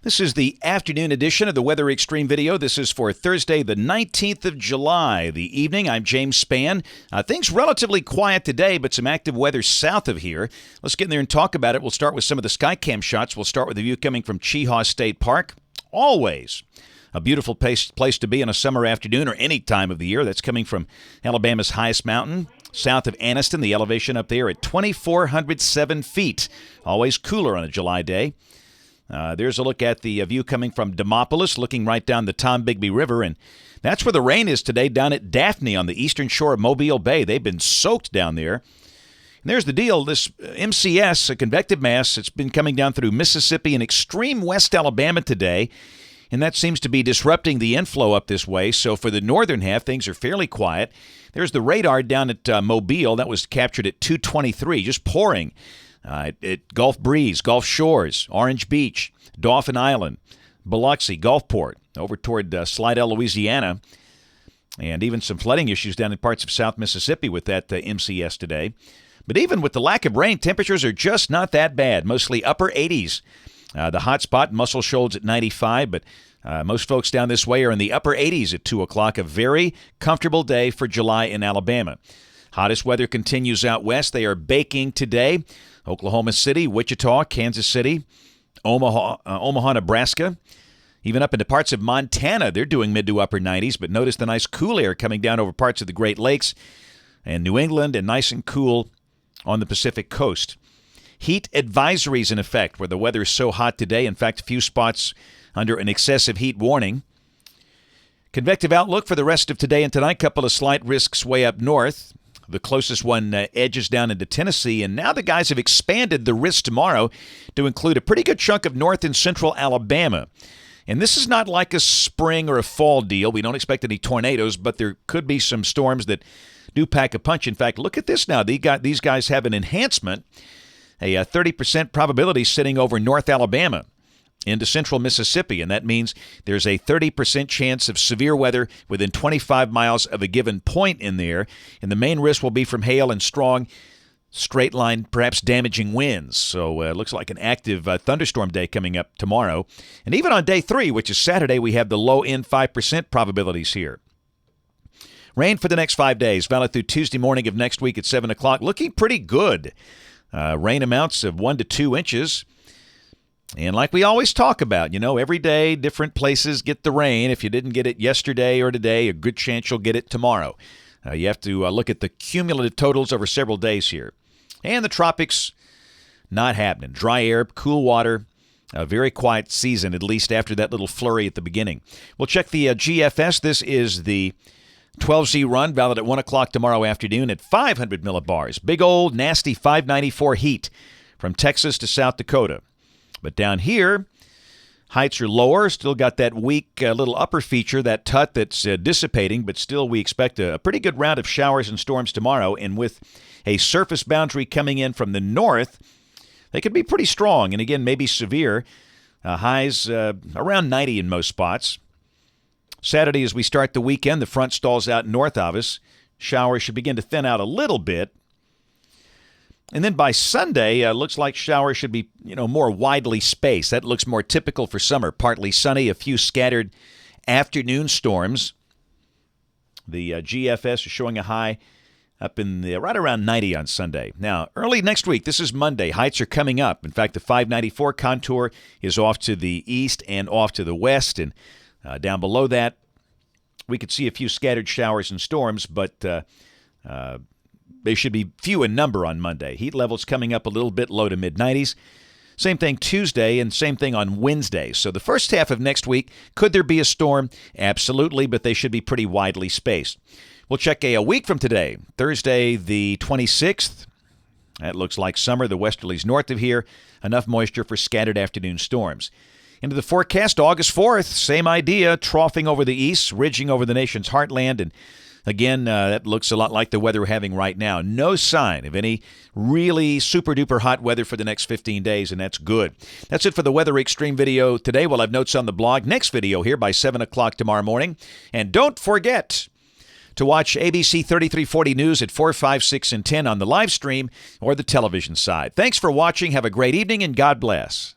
This is the afternoon edition of the Weather Xtreme video. This is for Thursday, the 19th of July, the evening. I'm James Spann. Things relatively quiet today, but some active weather south of here. Let's get in there and talk about it. We'll start with some of the Skycam shots. We'll start with the view coming from Chehaw State Park. Always a beautiful place to be on a summer afternoon or any time of the year. That's coming from Alabama's highest mountain, south of Anniston. The elevation up there at 2,407 feet. Always cooler on a July day. There's a look at the view coming from Demopolis, looking right down the Tombigbee River, and that's where the rain is today down at Daphne on the eastern shore of Mobile Bay. They've been soaked down there. And there's the deal. This MCS, a convective mass, it's been coming down through Mississippi and extreme west Alabama today, and that seems to be disrupting the inflow up this way. So for the northern half, things are fairly quiet. There's the radar down at Mobile. That was captured at 2:23, just pouring. At Gulf Breeze, Gulf Shores, Orange Beach, Dauphin Island, Biloxi, Gulfport, over toward Slidell, Louisiana, and even some flooding issues down in parts of South Mississippi with that MCS today. But even with the lack of rain, temperatures are just not that bad, mostly upper 80s. The hot spot, Muscle Shoals at 95, but most folks down this way are in the upper 80s at 2 o'clock, a very comfortable day for July in Alabama. Hottest weather continues out west. They are baking today. Oklahoma City, Wichita, Kansas City, Omaha, Nebraska. Even up into parts of Montana, they're doing mid to upper 90s, but notice the nice cool air coming down over parts of the Great Lakes and New England, and nice and cool on the Pacific coast. Heat advisories in effect where the weather is so hot today. In fact, a few spots under an excessive heat warning. Convective outlook for the rest of today and tonight. Couple of slight risks way up north. The closest one edges down into Tennessee, and now the guys have expanded the risk tomorrow to include a pretty good chunk of north and central Alabama. And this is not like a spring or a fall deal. We don't expect any tornadoes, but there could be some storms that do pack a punch. In fact, look at this now. These guys have an enhancement, a 30% probability sitting over North Alabama into central Mississippi, and that means there's a 30% chance of severe weather within 25 miles of a given point in there, and the main risk will be from hail and strong straight line, perhaps damaging winds. So it looks like an active thunderstorm day coming up tomorrow. And even on day 3, which is Saturday, we have the low end 5% probabilities here. Rain for the next 5 days, valid through Tuesday morning of next week at 7 o'clock, looking pretty good. Rain amounts of 1 to 2 inches. And like we always talk about, every day different places get the rain. If you didn't get it yesterday or today, a good chance you'll get it tomorrow. You have to look at the cumulative totals over several days here. And the tropics, not happening. Dry air, cool water, a very quiet season, at least after that little flurry at the beginning. We'll check the GFS. This is the 12Z run, valid at 1 o'clock tomorrow afternoon at 500 millibars. Big old nasty 594 heat from Texas to South Dakota. But down here, heights are lower. Still got that weak little upper feature, that tut that's dissipating, but still we expect a pretty good round of showers and storms tomorrow. And with a surface boundary coming in from the north, they could be pretty strong and, again, maybe severe. Highs around 90 in most spots. Saturday, as we start the weekend, the front stalls out north of us. Showers should begin to thin out a little bit. And then by Sunday, looks like showers should be, more widely spaced. That looks more typical for summer. Partly sunny, a few scattered afternoon storms. The GFS is showing a high up in right around 90 on Sunday. Now, early next week, this is Monday, heights are coming up. In fact, the 594 contour is off to the east and off to the west. And down below that, we could see a few scattered showers and storms, but they should be few in number on Monday. Heat levels coming up a little bit, low to mid-90s. Same thing Tuesday and same thing on Wednesday. So the first half of next week, could there be a storm? Absolutely, but they should be pretty widely spaced. We'll check a week from today, Thursday the 26th. That looks like summer. The westerlies north of here. Enough moisture for scattered afternoon storms. Into the forecast, August 4th, same idea, troughing over the east, ridging over the nation's heartland, and again, that looks a lot like the weather we're having right now. No sign of any really super-duper hot weather for the next 15 days, and that's good. That's it for the Weather Xtreme video today. We'll have notes on the blog. Next video here by 7 o'clock tomorrow morning. And don't forget to watch ABC 3340 News at 4, 5, 6, and 10 on the live stream or the television side. Thanks for watching. Have a great evening, and God bless.